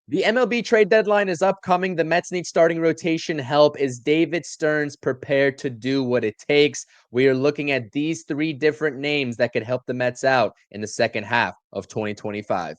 The MLB trade deadline is upcoming. The Mets need starting rotation help. Is David Stearns prepared to do what it takes? We are looking at these three different names that could help the Mets out in the second half of 2025.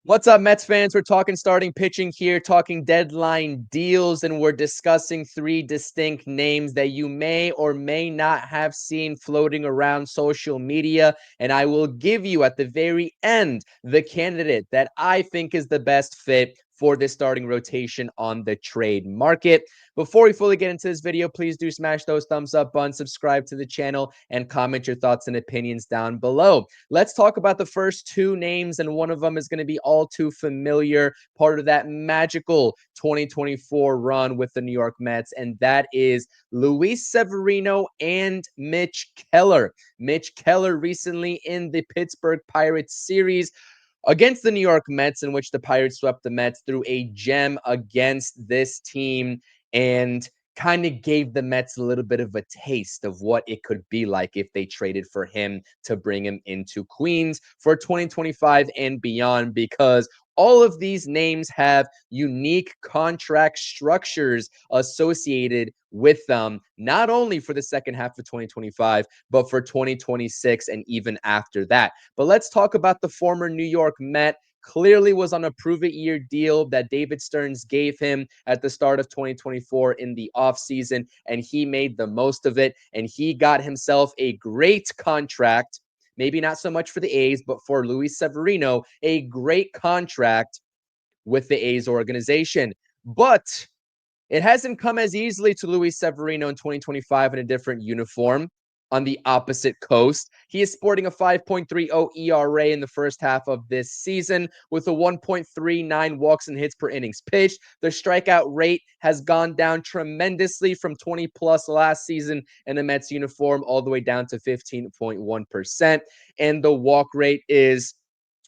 What's up, Mets fans? We're talking starting pitching here, talking deadline deals, and we're discussing three distinct names that you may or may not have seen floating around social media. And I will give you at the very end the candidate that I think is the best fit for this starting rotation on the trade market. Before we fully get into this video, please do smash those thumbs up buttons, subscribe to the channel, and comment your thoughts and opinions down below. Let's talk about the first two names, and one of them is going to be all too familiar, part of that magical 2024 run with the New York Mets, and that is Luis Severino and Mitch Keller. Mitch Keller recently in the Pittsburgh Pirates series against the New York Mets, in which the Pirates swept the Mets, threw a gem against this team and kind of gave the Mets a little bit of a taste of what it could be like if they traded for him to bring him into Queens for 2025 and beyond, because all of these names have unique contract structures associated with them, not only for the second half of 2025, but for 2026 and even after that. But let's talk about the former New York Met. Clearly was on a prove-it-year deal that David Stearns gave him at the start of 2024 in the offseason, and he made the most of it, and he got himself a great contract. Maybe not so much for the A's, but for Luis Severino, a great contract with the A's organization. But it hasn't come as easily to Luis Severino in 2025 in a different uniform on the opposite coast. He is sporting a 5.30 ERA in the first half of this season with a 1.39 walks and hits per innings pitched. The strikeout rate has gone down tremendously from 20 plus last season in the Mets uniform all the way down to 15.1%. And the walk rate is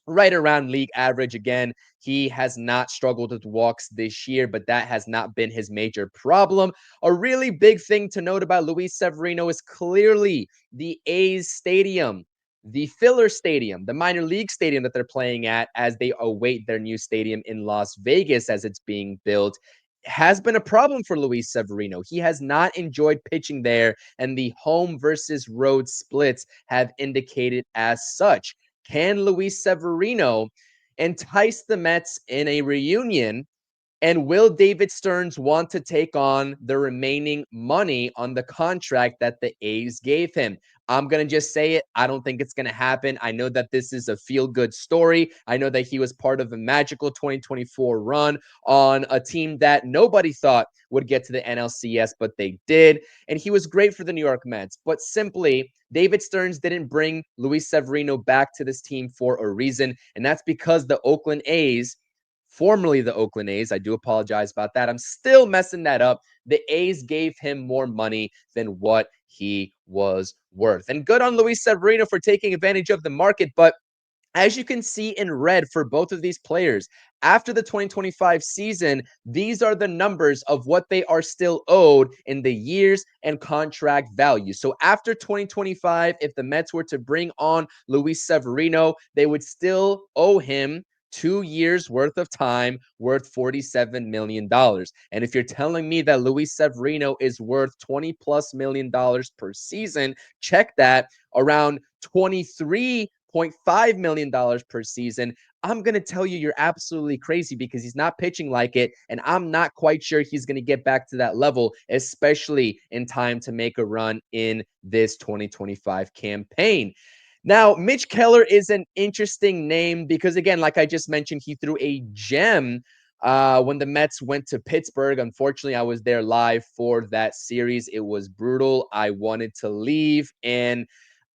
right around league average. Again, he has not struggled with walks this year, but that has not been his major problem. A really big thing to note about Luis Severino is clearly the A's stadium, the filler stadium, the minor league stadium that they're playing at as they await their new stadium in Las Vegas as it's being built, has been a problem for Luis Severino. He has not enjoyed pitching there, and the home versus road splits have indicated as such. Can Luis Severino entice the Mets in a reunion? And will David Stearns want to take on the remaining money on the contract that the A's gave him? I'm going to just say it. I don't think it's going to happen. I know that this is a feel-good story. I know that he was part of a magical 2024 run on a team that nobody thought would get to the NLCS, but they did. And he was great for the New York Mets. But simply, David Stearns didn't bring Luis Severino back to this team for a reason. And that's because the Oakland A's, formerly the Oakland A's, I do apologize about that. I'm still messing that up. The A's gave him more money than what he was worth. And good on Luis Severino for taking advantage of the market. But as you can see in red for both of these players, after the 2025 season, these are the numbers of what they are still owed in the years and contract value. So after 2025, if the Mets were to bring on Luis Severino, they would still owe him 2 years worth of time, worth $47 million. And if you're telling me that Luis Severino is worth $20+ million per season, check that, around $23.5 million per season, I'm going to tell you you're absolutely crazy, because he's not pitching like it. And I'm not quite sure he's going to get back to that level, especially in time to make a run in this 2025 campaign. Now, Mitch Keller is an interesting name because, again, like I just mentioned, he threw a gem when the Mets went to Pittsburgh. Unfortunately, I was there live for that series. It was brutal. I wanted to leave, and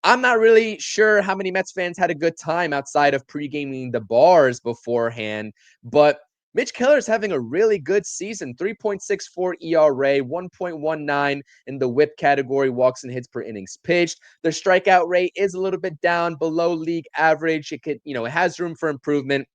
I'm not really sure how many Mets fans had a good time outside of pre-gaming the bars beforehand, but Mitch Keller is having a really good season. 3.64 ERA, 1.19 in the whip category, walks and hits per innings pitched. Their strikeout rate is a little bit down below league average. It has room for improvement.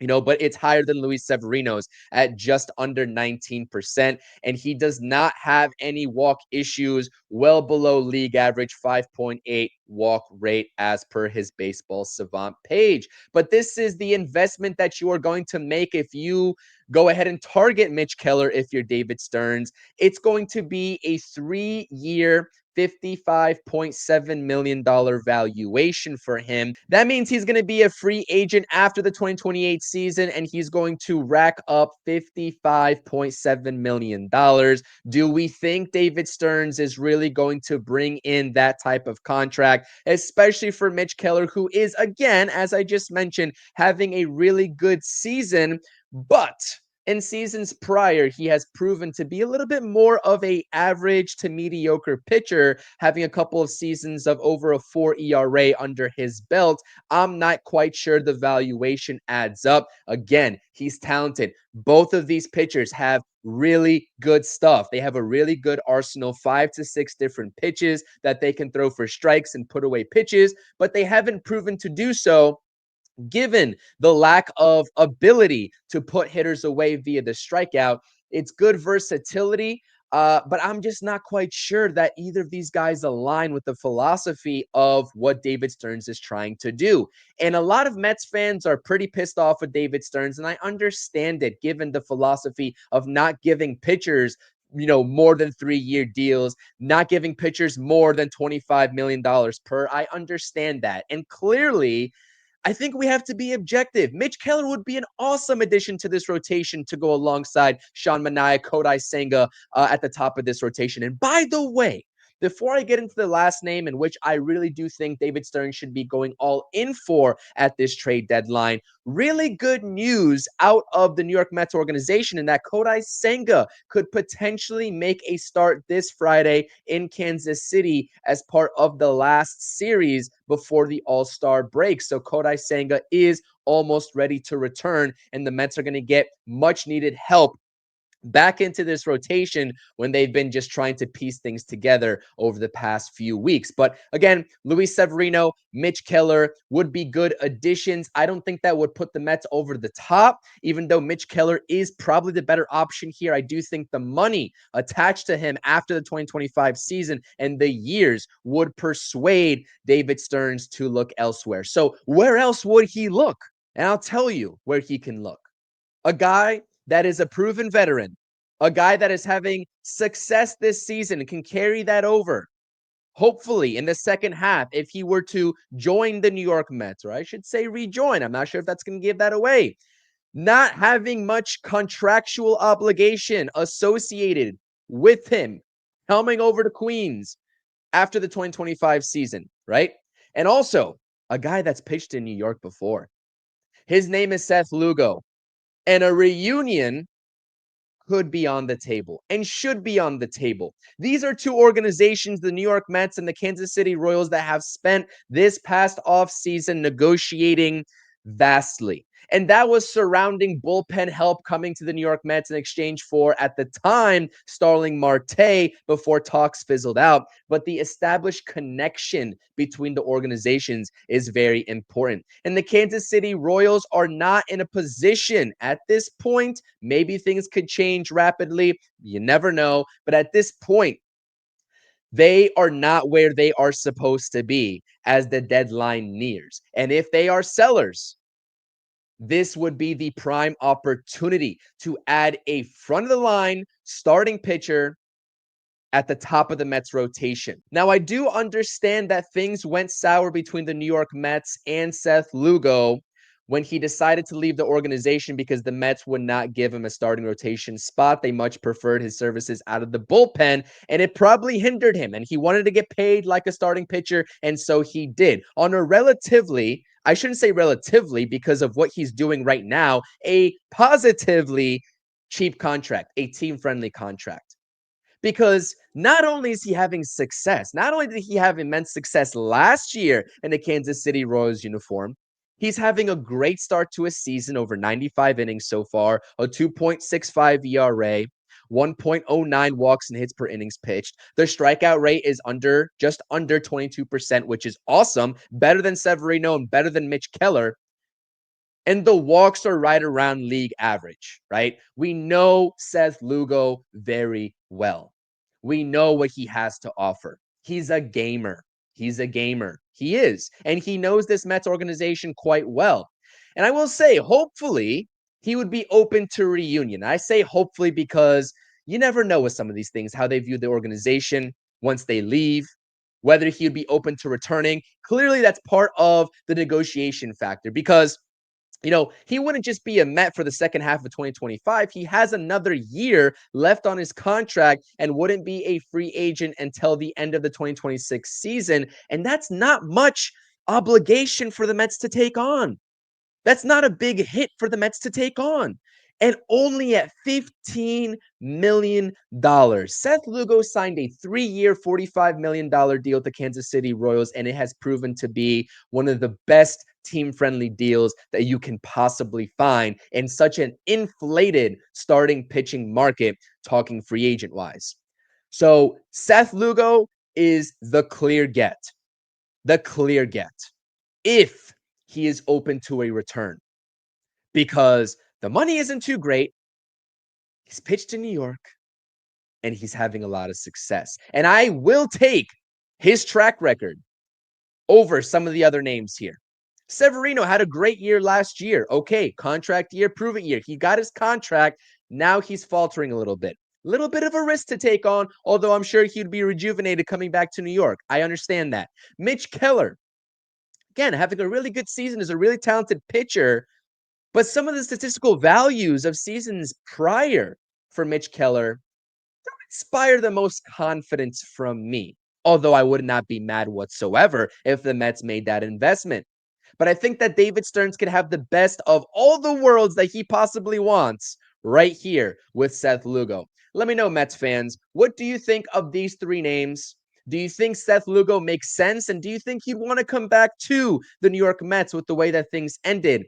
but it's higher than Luis Severino's at just under 19%. And he does not have any walk issues, well below league average 5.8 walk rate as per his Baseball Savant page. But this is the investment that you are going to make if you go ahead and target Mitch Keller if you're David Stearns. It's going to be a 3-year, $55.7 million valuation for him. That means he's going to be a free agent after the 2028 season, and he's going to rack up $55.7 million. Do we think David Stearns is really going to bring in that type of contract, especially for Mitch Keller, who is, again, as I just mentioned, having a really good season, but in seasons prior, he has proven to be a little bit more of a average to mediocre pitcher, having a couple of seasons of over a 4 ERA under his belt. I'm not quite sure the valuation adds up. Again, he's talented. Both of these pitchers have really good stuff. They have a really good arsenal, 5 to 6 different pitches that they can throw for strikes and put away pitches, but they haven't proven to do so given the lack of ability to put hitters away via the strikeout. It's good versatility, but I'm just not quite sure that either of these guys align with the philosophy of what David Stearns is trying to do. And a lot of Mets fans are pretty pissed off with David Stearns, and I understand it given the philosophy of not giving pitchers more than 3-year deals, not giving pitchers more than $25 million per. I understand that. And clearly, I think we have to be objective. Mitch Keller would be an awesome addition to this rotation to go alongside Sean Manaea, Kodai Senga at the top of this rotation. And by the way, before I get into the last name, in which I really do think David Stearns should be going all in for at this trade deadline, really good news out of the New York Mets organization in that Kodai Senga could potentially make a start this Friday in Kansas City as part of the last series before the All-Star break. So Kodai Senga is almost ready to return, and the Mets are going to get much needed help back into this rotation when they've been just trying to piece things together over the past few weeks. But again, Luis Severino, Mitch Keller would be good additions. I don't think that would put the Mets over the top, even though Mitch Keller is probably the better option here. I do think the money attached to him after the 2025 season and the years would persuade David Stearns to look elsewhere. So where else would he look? And I'll tell you where he can look. A guy that is a proven veteran, a guy that is having success this season and can carry that over. Hopefully, in the second half, if he were to join the New York Mets, or I should say rejoin, I'm not sure if that's going to give that away. Not having much contractual obligation associated with him coming over to Queens after the 2025 season, right? And also, a guy that's pitched in New York before. His name is Seth Lugo. And a reunion could be on the table and should be on the table. These are two organizations, the New York Mets and the Kansas City Royals, that have spent this past offseason negotiating vastly. And that was surrounding bullpen help coming to the New York Mets in exchange for, at the time, Starling Marte before talks fizzled out. But the established connection between the organizations is very important. And the Kansas City Royals are not in a position at this point. Maybe things could change rapidly. You never know. But at this point, they are not where they are supposed to be as the deadline nears. And if they are sellers, this would be the prime opportunity to add a front of the line starting pitcher at the top of the Mets rotation. Now, I do understand that things went sour between the New York Mets and Seth Lugo when he decided to leave the organization because the Mets would not give him a starting rotation spot. They much preferred his services out of the bullpen, and it probably hindered him. And he wanted to get paid like a starting pitcher, and so he did. On a relatively, I shouldn't say relatively because of what he's doing right now, a positively cheap contract, a team-friendly contract. Because not only is he having success, not only did he have immense success last year in the Kansas City Royals uniform, he's having a great start to a season, over 95 innings so far, a 2.65 ERA, 1.09 walks and hits per innings pitched. Their strikeout rate is just under 22%, which is awesome, better than Severino and better than Mitch Keller. and the walks are right around league average, right? We know Seth Lugo very well. We know what he has to offer. He's a gamer. He's a gamer. He is. And he knows this Mets organization quite well. And I will say, hopefully, he would be open to reunion. I say hopefully because you never know with some of these things how they view the organization once they leave, whether he would be open to returning. Clearly, that's part of the negotiation factor because he wouldn't just be a Met for the second half of 2025. He has another year left on his contract and wouldn't be a free agent until the end of the 2026 season. And that's not much obligation for the Mets to take on. That's not a big hit for the Mets to take on. And only at $15 million. Seth Lugo signed a 3-year, $45 million deal with the Kansas City Royals, and it has proven to be one of the best team-friendly deals that you can possibly find in such an inflated starting pitching market, talking free agent-wise. So Seth Lugo is the clear get. The clear get. If he is open to a return because the money isn't too great. He's pitched in New York and he's having a lot of success. And I will take his track record over some of the other names here. Severino had a great year last year. Okay, contract year, proven year. He got his contract. Now he's faltering a little bit. Little bit of a risk to take on, although I'm sure he'd be rejuvenated coming back to New York. I understand that. Mitch Keller, again, having a really good season, is a really talented pitcher. But some of the statistical values of seasons prior for Mitch Keller don't inspire the most confidence from me. Although I would not be mad whatsoever if the Mets made that investment. But I think that David Stearns could have the best of all the worlds that he possibly wants right here with Seth Lugo. Let me know, Mets fans, what do you think of these three names? Do you think Seth Lugo makes sense? And do you think he'd want to come back to the New York Mets with the way that things ended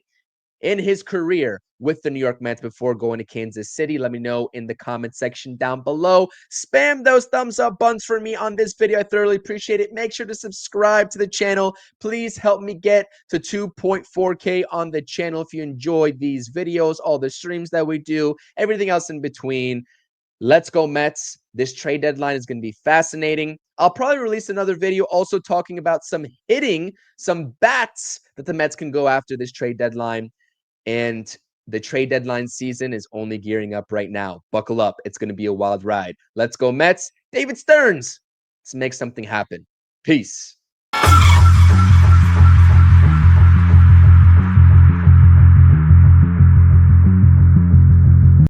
in his career with the New York Mets before going to Kansas City? Let me know in the comment section down below. Spam those thumbs up buttons for me on this video. I thoroughly appreciate it. Make sure to subscribe to the channel. Please help me get to 2.4K on the channel if you enjoy these videos, all the streams that we do, everything else in between. Let's go Mets. This trade deadline is going to be fascinating. I'll probably release another video also talking about some hitting, some bats that the Mets can go after this trade deadline. And the trade deadline season is only gearing up right now. Buckle up. It's going to be a wild ride. Let's go Mets. David Stearns. Let's make something happen. Peace.